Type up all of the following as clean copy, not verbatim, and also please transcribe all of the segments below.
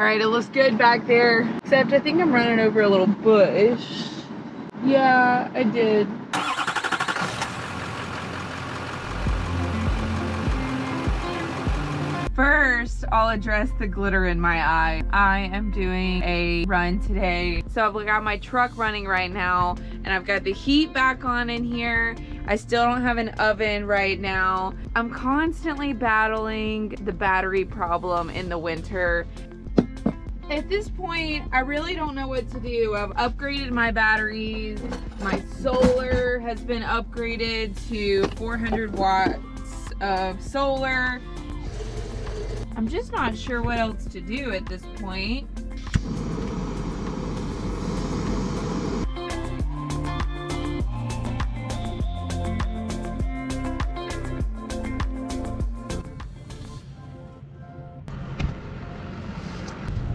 All right, it looks good back there, except I think I'm running over a little bush. Yeah, I did. First, I'll address the glitter in my eye. I am doing a run today. So I've got my truck running right now, and I've got the heat back on in here. I still don't have an oven right now. I'm constantly battling the battery problem in the winter. At this point, I really don't know what to do. I've upgraded my batteries. My solar has been upgraded to 400 watts of solar. I'm just not sure what else to do at this point.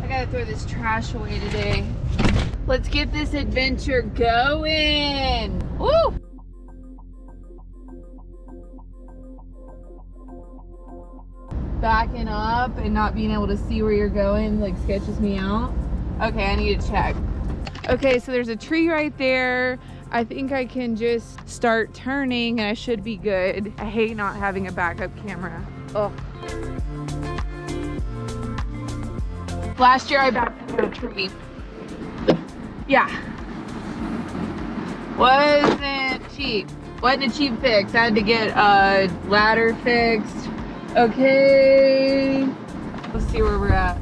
I gotta throw this trash away today. Let's get this adventure going. Woo! Backing up and not being able to see where you're going like sketches me out. Okay, I need to check. Okay, so there's a tree right there. I think I can just start turning and I should be good. I hate not having a backup camera. Ugh. Last year I backed into a tree. Yeah. Wasn't cheap. Wasn't a cheap fix. I had to get a ladder fixed. Okay, let's see where we're at.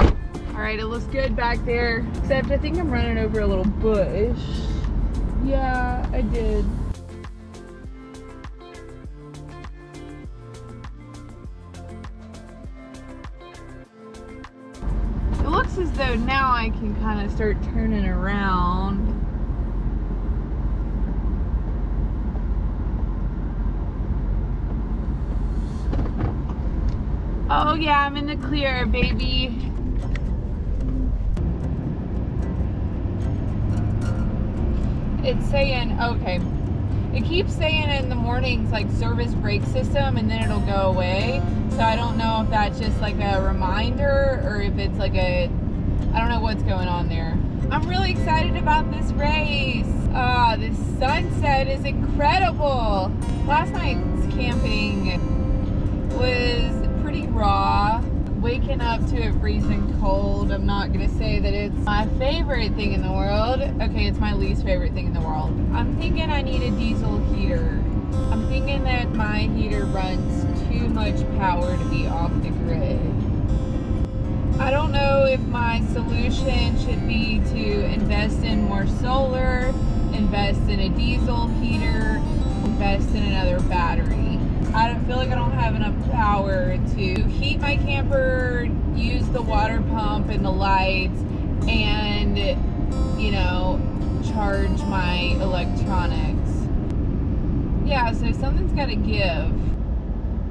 All right, it looks good back there, except I think I'm running over a little bush. Yeah, I did. It looks as though now I can kind of start turning around. Oh yeah, I'm in the clear, baby. It's saying, okay. It keeps saying in the mornings like service brake system and then it'll go away. So I don't know if that's just like a reminder or if it's like a, I don't know what's going on there. I'm really excited about this race. This sunset is incredible. Last night's camping was pretty raw. Waking up to it freezing cold. I'm not gonna say that it's my favorite thing in the world. Okay, it's my least favorite thing in the world. I'm thinking I need a diesel heater. I'm thinking that my heater runs too much power to be off the grid. I don't know if my solution should be to invest in more solar, invest in a diesel heater, invest in another battery. I don't feel like I don't have enough power to heat my camper, use the water pump and the lights, and, you know, charge my electronics. Yeah, so something's got to give.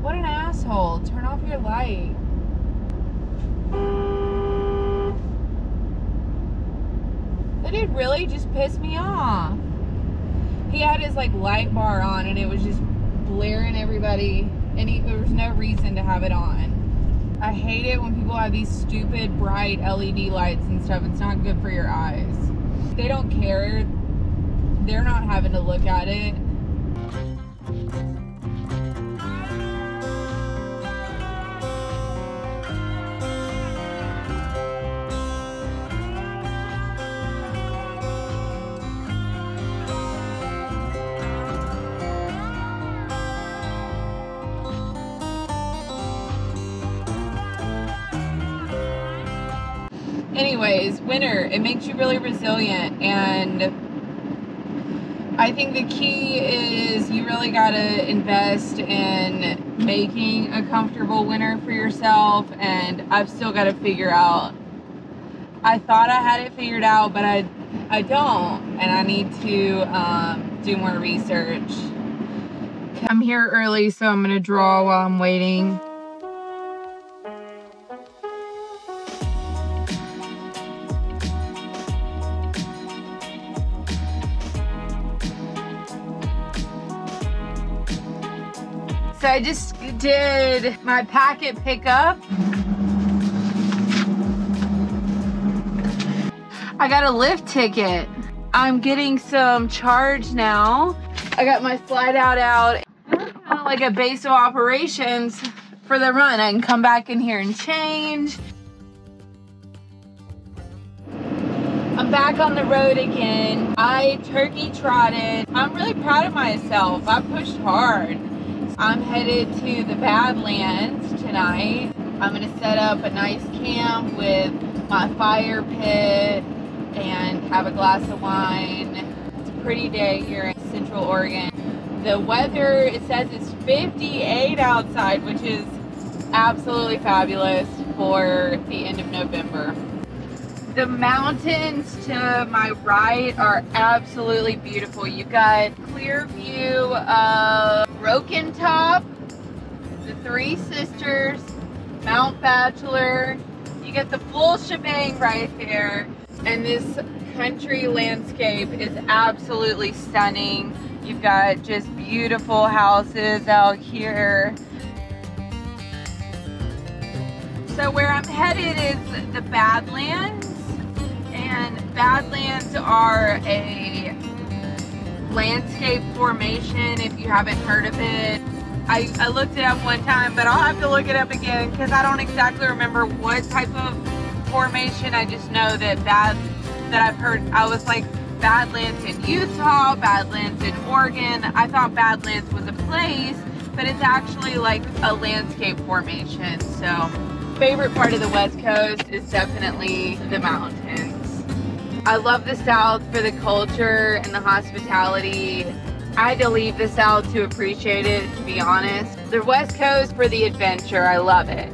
What an asshole. Turn off your light. That dude really just pissed me off. He had his like light bar on and it was just blaring everybody, and there was no reason to have it on. I hate it when people have these stupid bright LED lights and stuff. It's not good for your eyes. They don't care. They're not having to look at it. Anyways, winter, it makes you really resilient, and I think the key is you really got to invest in making a comfortable winter for yourself, and I've still got to figure out. I thought I had it figured out, but I don't, and I need to do more research. I'm here early, so I'm going to draw while I'm waiting. So I just did my packet pickup. I got a lift ticket. I'm getting some charge now. I got my slide out. Kind of like a base of operations for the run. I can come back in here and change. I'm back on the road again. I turkey trotted. I'm really proud of myself. I pushed hard. I'm headed to the Badlands tonight. I'm gonna set up a nice camp with my fire pit and have a glass of wine. It's a pretty day here in Central Oregon. The weather, it says it's 58 outside, which is absolutely fabulous for the end of November. The mountains to my right are absolutely beautiful. You've got clear view of Broken Top, the Three Sisters, Mount Bachelor. You get the full shebang right there. And this country landscape is absolutely stunning. You've got just beautiful houses out here. So where I'm headed is the Badlands. And Badlands are a landscape formation, if you haven't heard of it. I looked it up one time, but I'll have to look it up again because I don't exactly remember what type of formation. I just know that I've heard. I was like, Badlands in Utah, Badlands in Oregon. I thought Badlands was a place, but it's actually like a landscape formation. So favorite part of the West Coast is definitely the mountains. I love the South for the culture and the hospitality. I had to leave the South to appreciate it, to be honest. The West Coast for the adventure, I love it.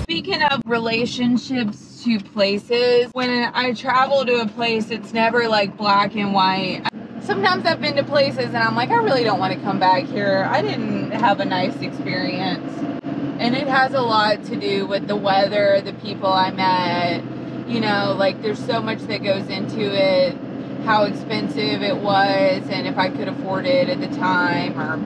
Speaking of relationships to places, when I travel to a place, it's never like black and white. Sometimes I've been to places and I'm like, I really don't want to come back here. I didn't have a nice experience. And it has a lot to do with the weather, the people I met. You know, like there's so much that goes into it, how expensive it was, and if I could afford it at the time, or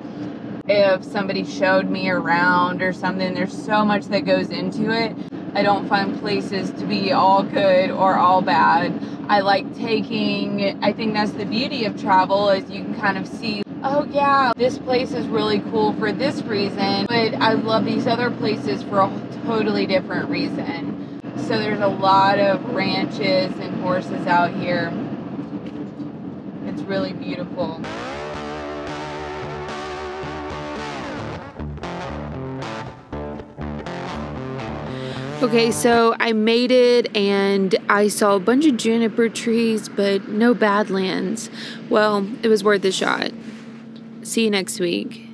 if somebody showed me around or something. There's so much that goes into it. I don't find places to be all good or all bad. I like I think that's the beauty of travel, is you can kind of see, oh yeah, this place is really cool for this reason, but I love these other places for a totally different reason. So there's a lot of ranches and horses out here. It's really beautiful. Okay, so I made it and I saw a bunch of juniper trees, but no Badlands. Well, it was worth a shot. See you next week.